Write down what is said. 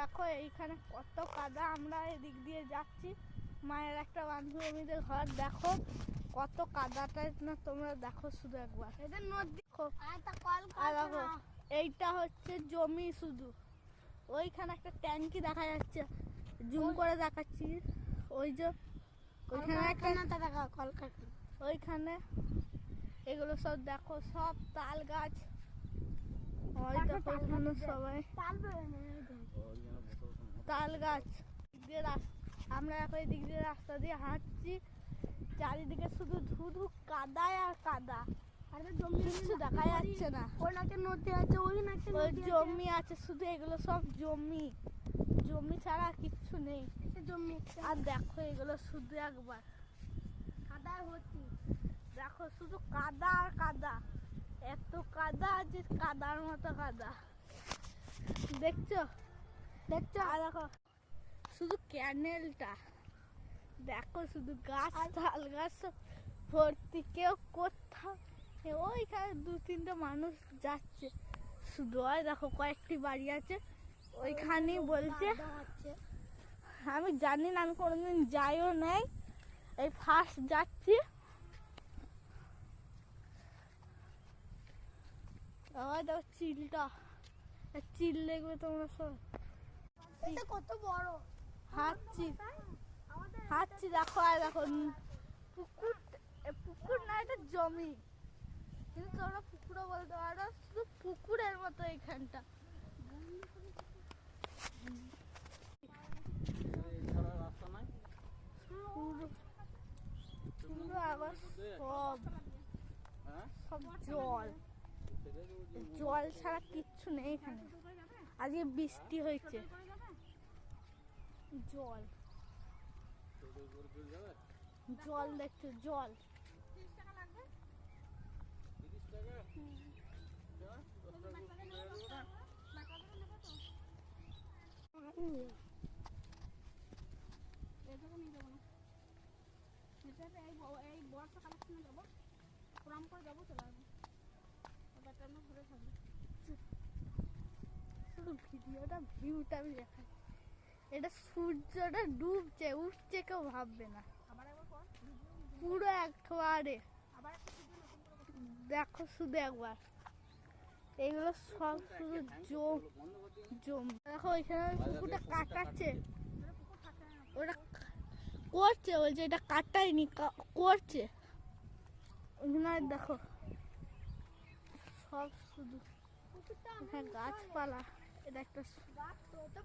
দেখো এইখানে কত কাদা। আমরা এদিক দিয়ে যাচ্ছি, মায়ের একটা বান্ধবীদের ঘর। দেখো কত কাদাটা না, তোমরা দেখো শুধু একবার। এটা নদী, আর দেখো এইটা হচ্ছে জমি শুধু। ওইখানে একটা ট্যাঙ্কি দেখা যাচ্ছে, জুম করে দেখাচ্ছি। ওই যে ওইখানে একটা দেখা কলকারখানা, ওইখানে এগুলো সব দেখো, সব তাল গাছ। ওই দেখো এখানে সবাই তাল গাছ। আমরা এখন এই দিক দিয়ে রাস্তা দিয়ে হাঁটছি, চারিদিকে শুধু ধুধু কাদায় আর কাদা, কিছু দেখা যাচ্ছে না। নদী আছে, ওই জমি আছে শুধু, এগুলো সব জমি, জমি ছাড়া কিচ্ছু নেই। জমি আর দেখো এগুলো শুধু একবার কাদা ভর্তি। দেখো শুধু কাদা আর কাদা, এত কাদা যে কাদার মতো কাদা। দেখছো দেখছো, আর দেখো শুধু ক্যানেলটা, দেখো শুধু গাছ, তাল গাছ ভর্তি। কেউ কোথাও, ওইখানে দু তিনটে মানুষ যাচ্ছে শুধু। আর দেখো কয়েকটি বাড়ি আছে ওইখানেই বলছে। আমি জানি না, আমি কোনোদিন যাইও নাই, এই ফার্স্ট যাচ্ছি। আবার দেখো চিলটা, চিল দেখবে তোমরা সব। কত বড় হাঁটছি হাঁটছি, দেখো। আর দেখো পুকুর, পুকুর না এটা জমি, কিন্তু তোমরা পুকুরও বলতে পারো, শুধু পুকুরের মতো এইখানটা। পুরো আবার সব সব জল, জল ছাড়া কিচ্ছু নেই এখানে। আজকে বৃষ্টি হয়েছে, জল জল দেখছো, জল। এই বর্ষাকালের সময় যাবো, প্রণাম করে যাবো, চলে আসবো, ঘুরে থাকবো। শুধু ভিডিওটা, ভিউটা আমি দেখাই। এটা সূর্যটা ডুবছে, উঠছে, কেউ ভাববে না। পুরো একবারে দেখো শুধু একবার, এগুলো সব শুধু জম জম। দেখো ওইখানে পুকুরটা কাটাচ্ছে, ওটা করছে, বলছে এটা কাটায়নি, করছে ওখানে। দেখো সব শুধু গাছপালা, এটা একটা